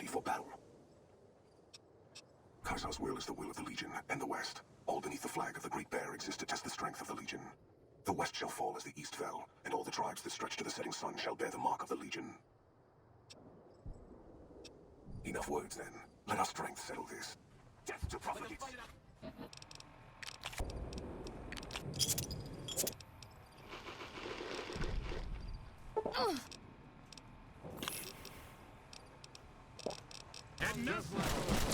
ready for battle. Kaiser's will is the will of the Legion and the West. All beneath the flag of the Great Bear exist to test the strength of the Legion. The West shall fall as the East fell, and all the tribes that stretch to the setting sun shall bear the mark of the Legion. Enough words, then. Let our strength settle this. Death to profligates! Enough!